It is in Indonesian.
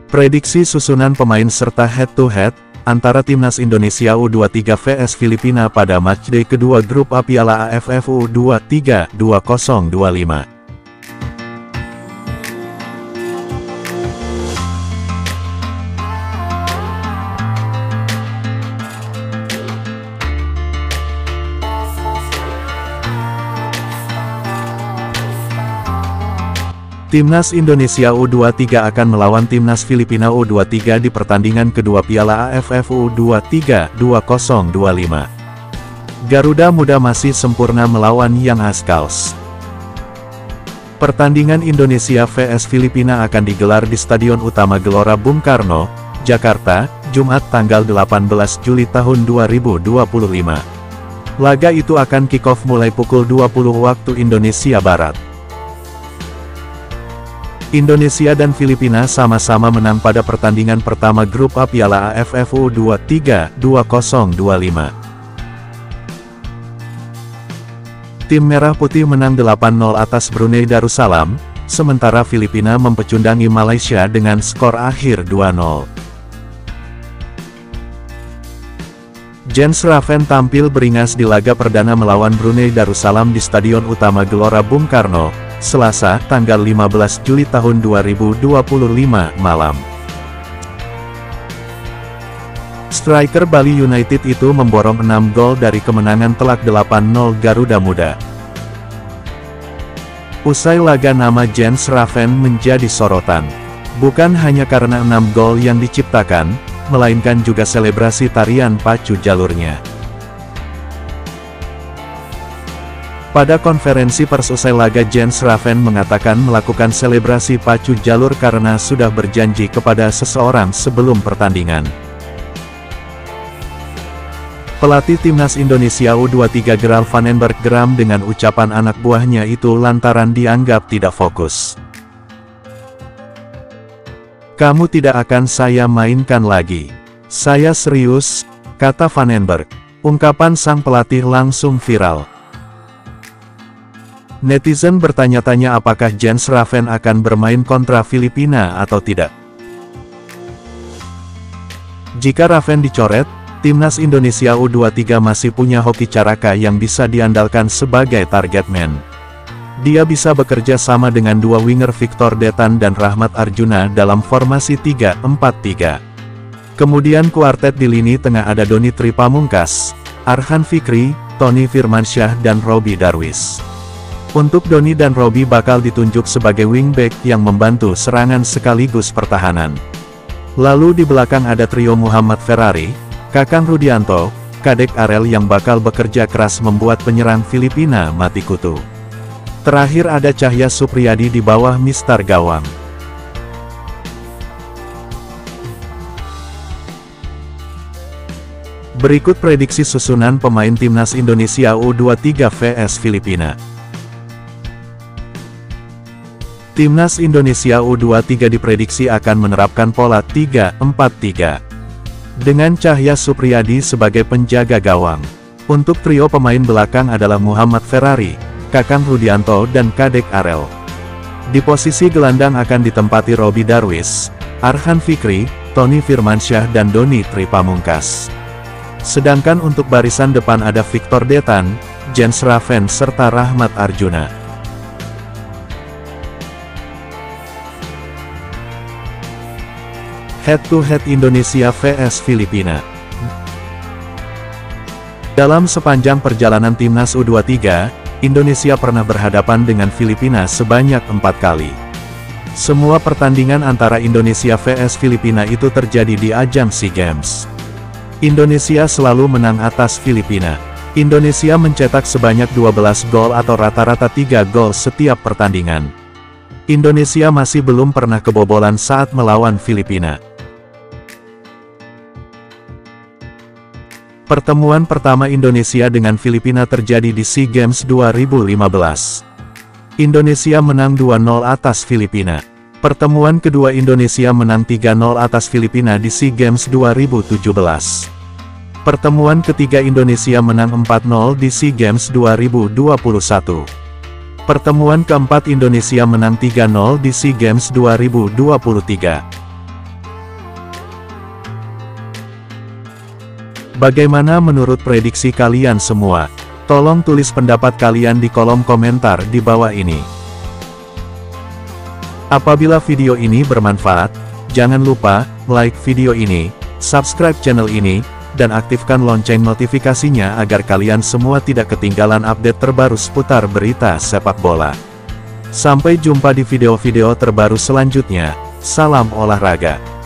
Prediksi susunan pemain serta head-to-head antara Timnas Indonesia U23 vs Filipina pada matchday kedua grup A Piala AFF U23 2025. Timnas Indonesia U23 akan melawan Timnas Filipina U23 di pertandingan kedua Piala AFF U23 2025. Garuda Muda masih sempurna melawan Young Rascals. Pertandingan Indonesia vs Filipina akan digelar di Stadion Utama Gelora Bung Karno, Jakarta, Jumat tanggal 18 Juli tahun 2025. Laga itu akan kick-off mulai pukul 20 waktu Indonesia Barat. Indonesia dan Filipina sama-sama menang pada pertandingan pertama grup A Piala AFF U23 2025. Tim Merah Putih menang 8-0 atas Brunei Darussalam, sementara Filipina mempecundangi Malaysia dengan skor akhir 2-0. Jens Raven tampil beringas di laga perdana melawan Brunei Darussalam di Stadion Utama Gelora Bung Karno, Selasa, tanggal 15 Juli tahun 2025 malam. Striker Bali United itu memborong 6 gol dari kemenangan telak 8-0 Garuda Muda. Usai laga nama Jens Raven menjadi sorotan. Bukan hanya karena 6 gol yang diciptakan, melainkan juga selebrasi tarian pacu jalurnya. Pada konferensi pers usai laga, Jens Raven mengatakan melakukan selebrasi pacu jalur karena sudah berjanji kepada seseorang sebelum pertandingan. Pelatih Timnas Indonesia U23 Gerald Vandenberg geram dengan ucapan anak buahnya itu lantaran dianggap tidak fokus. "Kamu tidak akan saya mainkan lagi. Saya serius," kata Vandenberg. Ungkapan sang pelatih langsung viral. Netizen bertanya-tanya apakah Jens Raven akan bermain kontra Filipina atau tidak. Jika Raven dicoret, Timnas Indonesia U23 masih punya Hoki Caraka yang bisa diandalkan sebagai target man. Dia bisa bekerja sama dengan dua winger Victor Detan dan Rahmat Arjuna dalam formasi 3-4-3. Kemudian kuartet di lini tengah ada Doni Tripamungkas, Arhan Fikri, Tony Firmansyah dan Robbie Darwis. Untuk Doni dan Robbie bakal ditunjuk sebagai wingback yang membantu serangan sekaligus pertahanan. Lalu di belakang ada trio Muhammad Ferrari, Kakang Rudianto, Kadek Arel yang bakal bekerja keras membuat penyerang Filipina mati kutu. Terakhir ada Cahya Supriyadi di bawah mistar gawang. Berikut prediksi susunan pemain Timnas Indonesia U23 vs Filipina. Timnas Indonesia U23 diprediksi akan menerapkan pola 3-4-3. Dengan Cahya Supriyadi sebagai penjaga gawang. Untuk trio pemain belakang adalah Muhammad Ferrari, Kakang Rudianto dan Kadek Arel. Di posisi gelandang akan ditempati Robbie Darwis, Arhan Fikri, Tony Firmansyah dan Doni Tripamungkas. Sedangkan untuk barisan depan ada Victor Detan, Jens Raven serta Rahmat Arjuna. Head-to-head Indonesia vs Filipina. Dalam sepanjang perjalanan Timnas U23, Indonesia pernah berhadapan dengan Filipina sebanyak 4 kali. Semua pertandingan antara Indonesia vs Filipina itu terjadi di ajang SEA Games. Indonesia selalu menang atas Filipina. Indonesia mencetak sebanyak 12 gol atau rata-rata 3 gol setiap pertandingan. Indonesia masih belum pernah kebobolan saat melawan Filipina. Pertemuan pertama Indonesia dengan Filipina terjadi di SEA Games 2015. Indonesia menang 2-0 atas Filipina. Pertemuan kedua Indonesia menang 3-0 atas Filipina di SEA Games 2017. Pertemuan ketiga Indonesia menang 4-0 di SEA Games 2021. Pertemuan keempat Indonesia menang 3-0 di SEA Games 2023. Bagaimana menurut prediksi kalian semua? Tolong tulis pendapat kalian di kolom komentar di bawah ini. Apabila video ini bermanfaat, jangan lupa like video ini, subscribe channel ini, dan aktifkan lonceng notifikasinya agar kalian semua tidak ketinggalan update terbaru seputar berita sepak bola. Sampai jumpa di video-video terbaru selanjutnya. Salam olahraga.